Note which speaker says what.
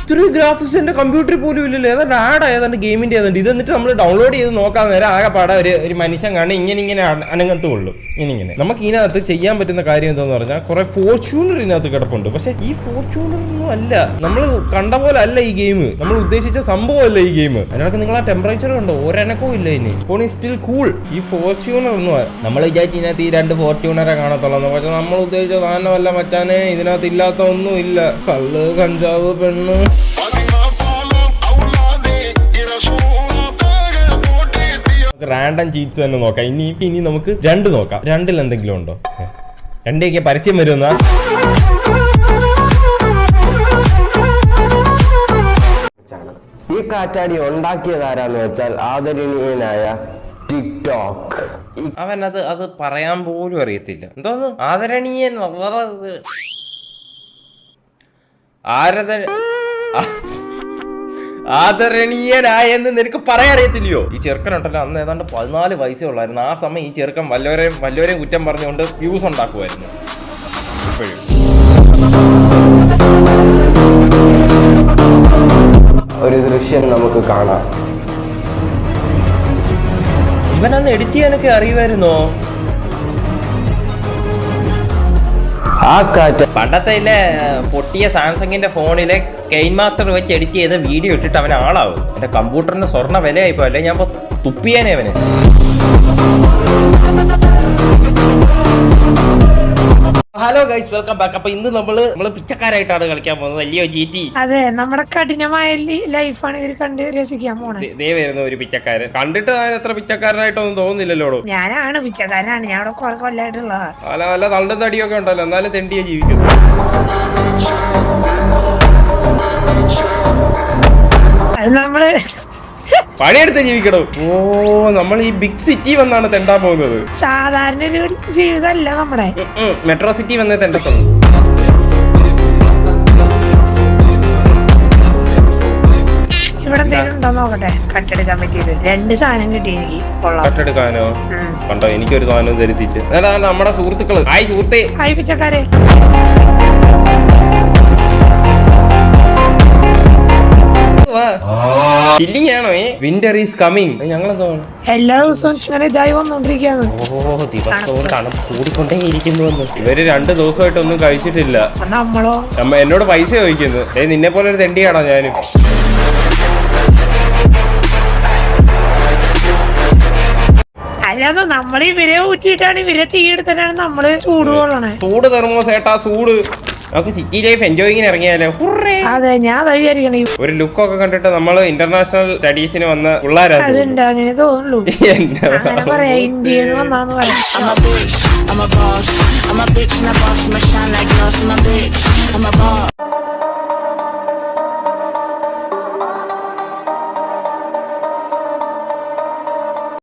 Speaker 1: ഇത്രയും ഗ്രാഫിക്സ് എന്റെ കമ്പ്യൂട്ടറിൽ പോലും ഇല്ലല്ലോ. ഏതാണ്ട് ആഡ് ഏതാണ്ട് ഗെയിമിന്റെ ഏതാണ്ട് ഇത്. എന്നിട്ട് നമ്മൾ ഡൗൺലോഡ് ചെയ്ത് നോക്കാൻ നേരം ആകെ പാടാ ഒരു മനുഷ്യൻ കാണാൻ ഇങ്ങനെ അനങ്ങത്തുള്ളൂ. ഇങ്ങനെ നമുക്ക് ഇതിനകത്ത് ചെയ്യാൻ പറ്റുന്ന കാര്യം എന്താന്ന് പറഞ്ഞാൽ കുറെ ഫോർച്യൂണർ ഇതിനകത്ത് കിടപ്പുണ്ട്. പക്ഷെ ഈ ഫോർച്യൂണറൊന്നും അല്ല, നമ്മൾ കണ്ട പോലെ അല്ല ഈ ഗെയിം. നമ്മൾ ഉദ്ദേശിച്ച സംഭവമല്ല ഈ ഗെയിം. അതിനൊക്കെ നിങ്ങൾ ആ ടെമ്പറേച്ചർ കണ്ടോ, ഒരെനക്കവും ഇല്ല ഇനി. Phone is still cool. ഈ ഫോർച്യൂണർ ഒന്നും നമ്മൾ വിചാരിച്ച് ഇതിനകത്ത് ഈ 2 ഫോർച്യൂണറെ കാണത്തുള്ളൂ. പക്ഷെ നമ്മൾ ഉദ്ദേശിച്ച സാധനമല്ല മച്ചാനെ. ഇതിനകത്ത് ഇല്ലാത്ത ഒന്നും ഇല്ല. കള്ള്, കഞ്ചാവ്, പെണ്ണ്. റാൻഡം ചീറ്റ്സ് തന്നെ നോക്കാം. ഇനി നമുക്ക് 2 നോക്കാം. 2ൽ എന്തെങ്കിലും ഉണ്ടോ? 2 പരസ്യം വരുന്ന ഈ കാറ്റാടി ഉണ്ടാക്കിയതാരാന്ന് വെച്ചാൽ ആദരണീയനായ ടിക്ടോക്ക്. അവൻ അത് പറയാൻ പോലും അറിയത്തില്ല. എന്തോന്ന് ആദരണീയൻ ആദരണീയനായെന്ന് നിനക്ക് പറയാൻ അറിയത്തില്ലയോ? ഈ ചെറുക്കനുണ്ടല്ലോ, അന്ന് ഏതാണ്ട് 14 വയസ്സേ ഉള്ളായിരുന്നു. ആ സമയം ഈ ചെറുക്കൻ വല്ലവരെയും കുറ്റം പറഞ്ഞുകൊണ്ട് വ്യൂസ് ഉണ്ടാക്കുമായിരുന്നു. ഇപ്പോഴും ഒരു ദൃശ്യം നമുക്ക് കാണാം. ഇവനന്ന് എഡിറ്റ് ചെയ്യാനൊക്കെ അറിയുമായിരുന്നോ? ആ കാറ്റ് പണ്ടത്തെ പൊട്ടിയ സാംസങ്ങിന്റെ ഫോണിലെ കെയിൻ മാസ്റ്റർ വെച്ച് എഡിറ്റ് ചെയ്ത വീഡിയോ ഇട്ടിട്ട് അവൻ ആളാവും. എന്റെ കമ്പ്യൂട്ടറിന് സ്വർണ്ണ വിലയായിപ്പോ. അല്ലെ ഞാൻ തുപ്പിയാനേ അവന്. Hello guys, welcome back. അപ്പൊ ഇന്ന് നമ്മള് പിച്ചക്കാരായിട്ടാണ് കളിക്കാൻ പോകുന്നത്. വലിയ GT.
Speaker 2: അതെ, നമ്മുടെ കഠിനമായ ലൈഫാണ് ഇവർ കണ്ട് രസിക്കാൻ പോണത്.
Speaker 1: ദേ വരുന്ന ഒരു പിച്ചക്കാരൻ. കണ്ടിട്ട് ഞാൻ എത്ര പിച്ചക്കാരനായിട്ടൊന്നും തോന്നുന്നില്ലല്ലോ.
Speaker 2: ഞാനാണ് പിച്ചക്കാരനാണ്. ഞാൻ അവിടെ കുറെ കൊല്ലായിട്ടുള്ള
Speaker 1: നല്ല തള്ളും തടിയൊക്കെ ഉണ്ടല്ലോ, എന്നാലും തെണ്ടിയെ ജീവിക്കുന്നു.
Speaker 2: അത് നമ്മള്
Speaker 1: പണിയെടുത്ത് ജീവിക്കണം. ഓ, നമ്മൾ ഈ ബിഗ് സിറ്റി വന്നാണ് തെണ്ടാൻ പോകുന്നത്.
Speaker 2: സാധാരണ ഒരു ജീവിതമല്ല നമ്മുടെ.
Speaker 1: മെട്രോ സിറ്റി വന്നേ തെണ്ടത്തുള്ളൂ.
Speaker 2: ഇവിടെ എന്തെങ്കിലും ഉണ്ടോ നോക്കട്ടെ. കട്ടെടുക്കാൻ പറ്റിയത് 2 സാധനം കിട്ടി എനിക്ക്.
Speaker 1: കട്ടെടുക്കാനോ? കണ്ടോ, എനിക്കൊരു സാധനം തരുത്തിട്ട്. നമ്മുടെ സുഹൃത്തുക്കള്. ഹായ് സുഹൃത്തേ.
Speaker 2: ഹായ് പിച്ചക്കാരെ.
Speaker 1: Winter is coming. ഞങ്ങളെന്തോ
Speaker 2: എല്ലാ ദിവസവും ഇങ്ങനെ ഇതായി വന്നോണ്ടിരിക്കാണ്.
Speaker 1: ഓ, ദിവസവും തണുപ്പ് കൂടിക്കൊണ്ടേ ഇരിക്കുന്നു. ഇവര് 2 ദിവസമായിട്ട് ഒന്നും കഴിച്ചിട്ടില്ല.
Speaker 2: നമ്മളോ?
Speaker 1: എന്നോട് പൈസ ചോദിക്കുന്നു. നിന്നെ പോലെ ഒരു തെണ്ടിയാണോ ഞാനും?
Speaker 2: അല്ലാതെ നമ്മൾ ഇവരെ ഊറ്റിയിട്ടാണ്, ഇവരെ തീ എടുത്തിട്ടാണ് നമ്മള് ചൂട് കൊള്ളണേ.
Speaker 1: ചൂട് തെർമോസേട്ടാ ചൂട്. നമുക്ക് സിറ്റി ലൈഫ് എൻജോയിങ്ങിന് ഇറങ്ങിയാലോ?
Speaker 2: അതെ, ഞാൻ വിചാരിക്കണേ.
Speaker 1: ഒരു ലുക്കൊക്കെ കണ്ടിട്ട് നമ്മള് ഇന്റർനാഷണൽ സ്റ്റഡീസിന് വന്ന പിള്ളേരാ.
Speaker 2: അതുണ്ട്, അങ്ങനെ തോന്നുള്ളൂ. അങ്ങനെ പറയാ, ഇന്ത്യയിൽ വന്നാന്ന് പറയാം. I'm a boss, I'm a bitch and a boss, I'm a shine like glass, I'm a bitch, I'm a boss.